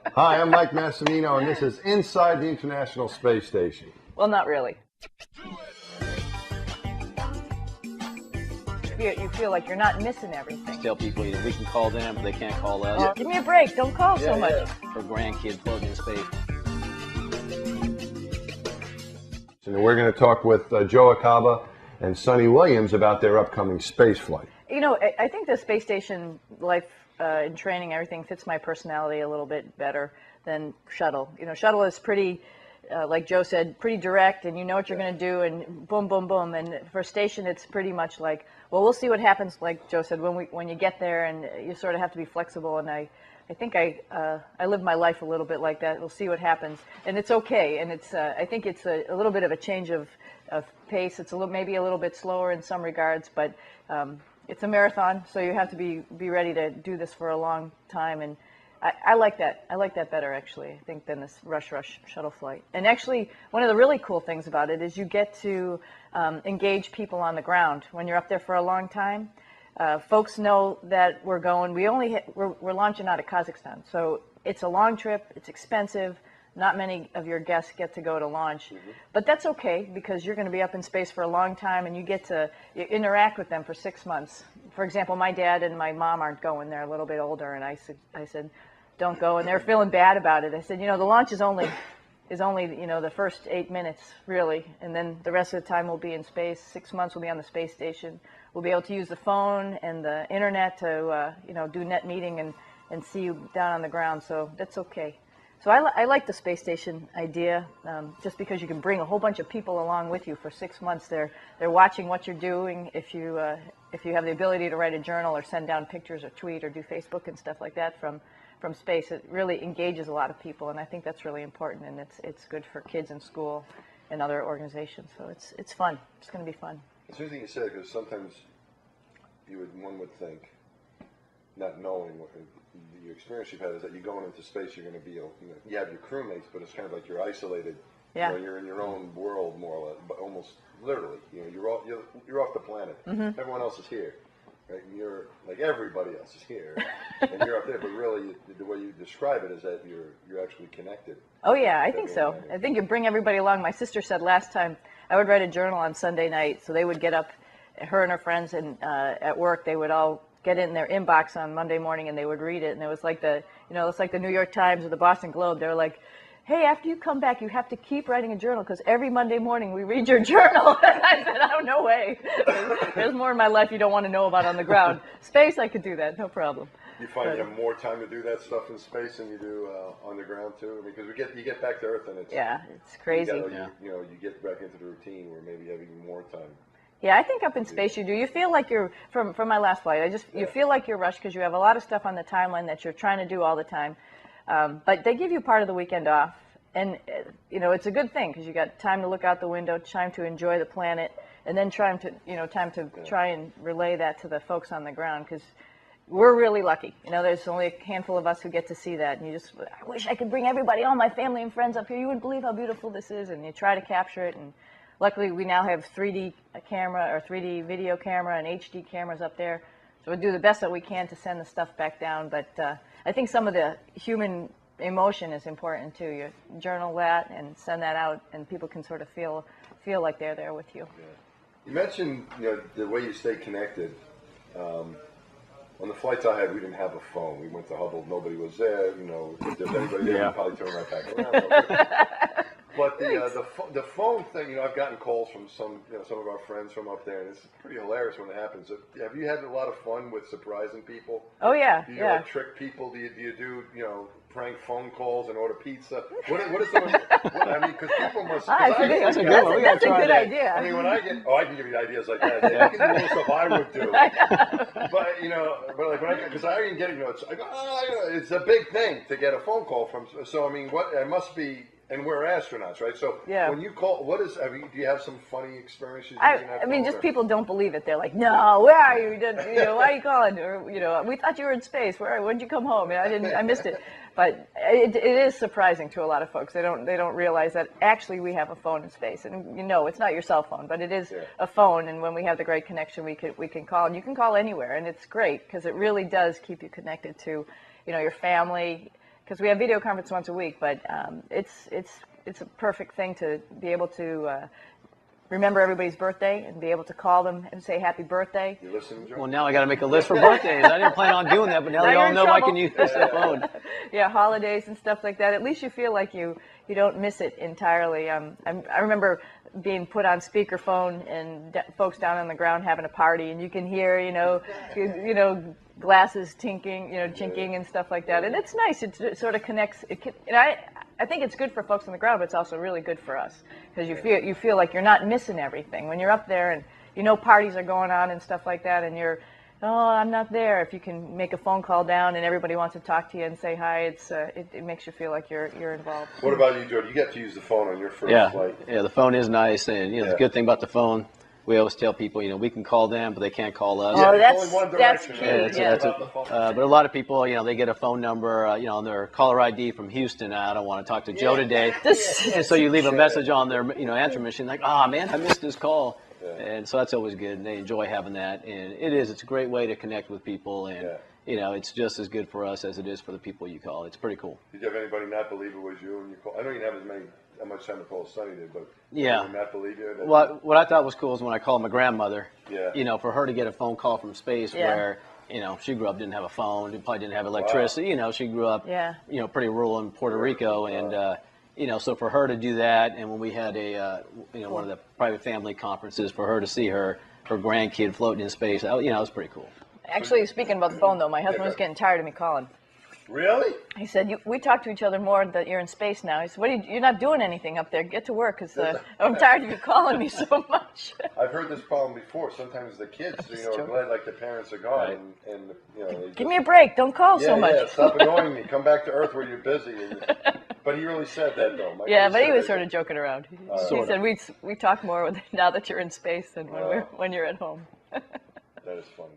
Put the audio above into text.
Hi, I'm Mike Massimino, and this is Inside the International Space Station. Well, not really. You feel like you're not missing everything. Tell people we can call them, but they can't call us. Give me a break. Don't call so much. For grandkids floating in space. And we're going to talk with Joe Acaba and Suni Williams about their upcoming space flight. You know, I think the space station life and training, everything fits my personality a little bit better than shuttle. You know, shuttle is pretty, like Joe said, pretty direct, and you know what you're going to do, and boom, boom, boom. And for station, it's pretty much like, well, we'll see what happens, like Joe said, when you get there, and you sort of have to be flexible. And I think I live my life a little bit like that. We'll see what happens, and it's okay. And it's I think it's a little bit of a change of pace. It's maybe a little bit slower in some regards, but it's a marathon, so you have to be ready to do this for a long time. And I like that. I like that better, actually, I think, than this rush shuttle flight. And actually, one of the really cool things about it is you get to engage people on the ground when you're up there for a long time. Folks know that we're going. We're launching out of Kazakhstan, so it's a long trip. It's expensive. Not many of your guests get to go to launch, but that's okay because you're going to be up in space for a long time, and you get to interact with them for 6 months. For example, my dad and my mom aren't going. They're a little bit older, and I said, don't go, and they're feeling bad about it. I said, you know, the launch is only you know, the first 8 minutes really, and then the rest of the time we'll be in space. 6 months we'll be on the space station. We'll be able to use the phone and the internet to you know, do net meeting and see you down on the ground. So that's okay. So I like the space station idea, just because you can bring a whole bunch of people along with you for 6 months. They're watching what you're doing. If you have the ability to write a journal or send down pictures or tweet or do Facebook and stuff like that from space, it really engages a lot of people, and I think that's really important. And it's good for kids in school and other organizations. So it's fun. It's going to be fun. It's interesting you said, because sometimes one would think, not knowing what the experience you've had, is that you're going into space, you're going to be, you know, you have your crewmates, but it's kind of like you're isolated. Yeah. You know, you're in your own world, more or less, but almost literally. You know, you're off the planet. Everyone else is here, right? And you're like everybody else is here, and you're up there. But really, the way you describe it is that you're actually connected. Oh yeah, I think so. I think you bring everybody along. My sister said last time I would write a journal on Sunday night, so they would get up, her and her friends, and at work they would all get in their inbox on Monday morning and they would read it, and it was like it's like the New York Times or the Boston Globe. They were like, hey, after you come back, you have to keep writing a journal because every Monday morning we read your journal. And I said, oh, no way. There's more in my life you don't want to know about on the ground. Space, I could do that, no problem. You find you have more time to do that stuff in space than you do on the ground too? I mean, because you get back to Earth and it's crazy. You get back into the routine where maybe you have even more time. Yeah, I think up in space you do. You feel like you're, from my last flight, you feel like you're rushed because you have a lot of stuff on the timeline that you're trying to do all the time. But they give you part of the weekend off. And, you know, it's a good thing because you got time to look out the window, time to enjoy the planet, and then time to try and relay that to the folks on the ground, because we're really lucky. You know, there's only a handful of us who get to see that. And I wish I could bring everybody, all my family and friends up here. You wouldn't believe how beautiful this is. And you try to capture it. And luckily, we now have 3D camera or 3D video camera and HD cameras up there. So we do the best that we can to send the stuff back down. But I think some of the human emotion is important too. You journal that and send that out, and people can sort of feel like they're there with you. Yeah. You mentioned, you know, the way you stay connected. On the flights I had, we didn't have a phone. We went to Hubble, nobody was there. You know, if there's anybody there, we'd probably turn right back around. But the phone thing, you know, I've gotten calls from some of our friends from up there, and it's pretty hilarious when it happens. Have you had a lot of fun with surprising people? Oh yeah, do you like trick people? Do you do prank phone calls and order pizza? What is the? I mean, because people must. That's a good idea. I mean, when I can give you ideas like that. I can do more stuff I would do. But like because I even get it's a big thing to get a phone call from. So I mean, it must be. And we're astronauts, right? So when you call, do you have some funny experiences? I mean, just people don't believe it. They're like, no, where are you? Why are you calling? Or, we thought you were in space. When'd you come home? I missed it. But it is surprising to a lot of folks. They don't realize that actually we have a phone in space. And it's not your cell phone, but it is a phone. And when we have the great connection, we can call. And you can call anywhere. And it's great because it really does keep you connected to, your family, because we have video conference once a week, but it's a perfect thing to be able to remember everybody's birthday and be able to call them and say happy birthday. You listening, Joe? Well, now I got to make a list for birthdays. I didn't plan on doing that, but now they all know I can use the phone. Yeah, holidays and stuff like that. At least you feel like you don't miss it entirely. I remember being put on speakerphone and folks down on the ground having a party, and you can hear, glasses tinking, chinking and stuff like that. And it's nice. It sort of connects. I think it's good for folks on the ground, but it's also really good for us because you feel like you're not missing everything when you're up there, and parties are going on and stuff like that, and I'm not there. If you can make a phone call down and everybody wants to talk to you and say hi, it makes you feel like you're involved. What about you, Joe? You get to use the phone on your first flight. Yeah, the phone is nice, and the good thing about the phone, we always tell people, we can call them, but they can't call us. Oh, it's only one that's direction. key. But a lot of people, they get a phone number, on their caller ID from Houston. I don't want to talk to Joe today. And so you leave a message on their, answer machine like, man, I missed this call. Yeah. And so that's always good, and they enjoy having that. And it's a great way to connect with people, and it's just as good for us as it is for the people you call. It's pretty cool. Did you have anybody not believe it was you when you called? I know you didn't have as much time to call as Suni did, but did not believe you? What I thought was cool is when I called my grandmother. Yeah. For her to get a phone call from space where she grew up, didn't have a phone, probably didn't have electricity. Wow. She grew up pretty rural in Puerto Rico, and so for her to do that, and when we had one of the private family conferences, for her to see her grandkid floating in space, it was pretty cool. Actually, speaking about the phone, though, my husband was getting tired of me calling. Really? He said, we talk to each other more that you're in space now. He said, you're not doing anything up there. Get to work, because I'm tired of you calling me so much. I've heard this problem before. Sometimes the kids, are glad like the parents are gone, and give me a break. Don't call so much. Yeah, stop annoying me. Come back to Earth where you're busy. But he really said that, though. But he was sort of joking around. He said, we talk more now that you're in space than when you're at home. That is funny.